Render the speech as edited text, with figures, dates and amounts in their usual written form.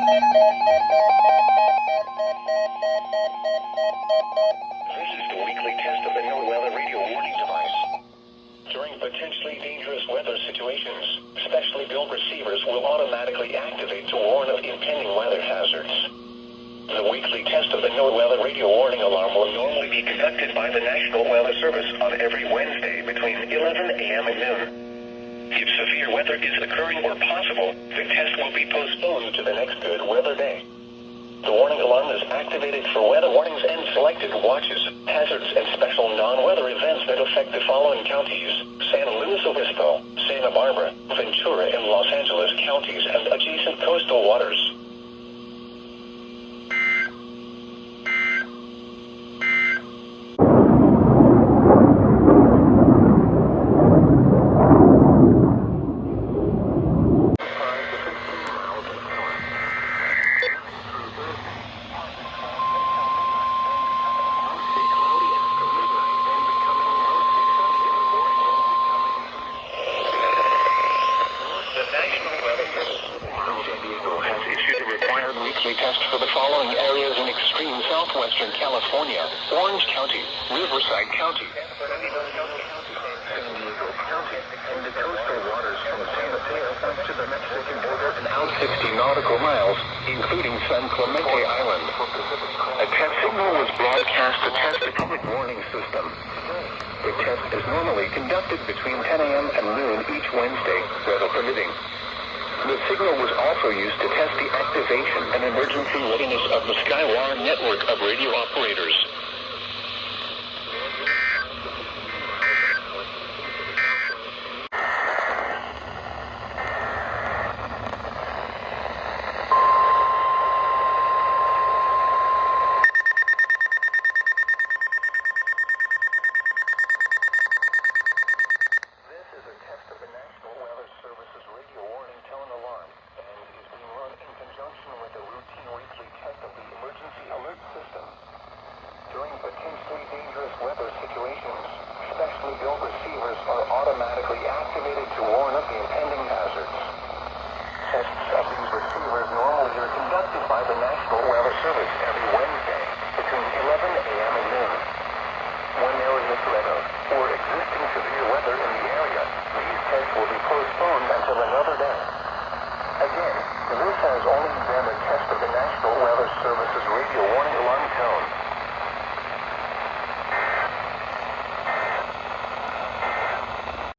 This is the weekly test of the NOAA radio warning device. During potentially dangerous weather situations, specially built receivers will automatically activate to warn of impending weather hazards. The weekly test of the NOAA radio warning alarm will normally be conducted by the National Weather Service on every Wednesday between 11 a.m. and noon. If severe weather is occurring or possible, the test will be postponed to the next good weather day. The warning alarm is activated for weather warnings and selected watches, hazards, and special non-weather events that affect the following counties: San Luis Obispo, Santa Barbara, Ventura, and Los Angeles counties and adjacent coastal waters. Test for the following areas in extreme southwestern California: Orange County, Riverside County, San Diego County, and the coastal waters from San Mateo west to the Mexican border and out 60 nautical miles, including San Clemente Island. A test signal was broadcast to test the public warning system. The test is normally conducted between 10 a.m. and noon each Wednesday, weather permitting. The signal was also used to test the activation and emergency readiness of the Skywire network of radio operators. This is a test of the National Weather Service's radio warning tone alarm and is being run in conjunction with a routine weekly test of the emergency alert system. During potentially dangerous weather situations, specially built receivers are automatically activated to warn of the impending hazards. Tests of these receivers normally are conducted by the National Weather Service every Wednesday between 11 a.m. and noon. When there is a threat of or existing severe weather in the area, these tests will be postponed until another day. Again, this has only been a test of the National Weather Service's radio warning alarm tone.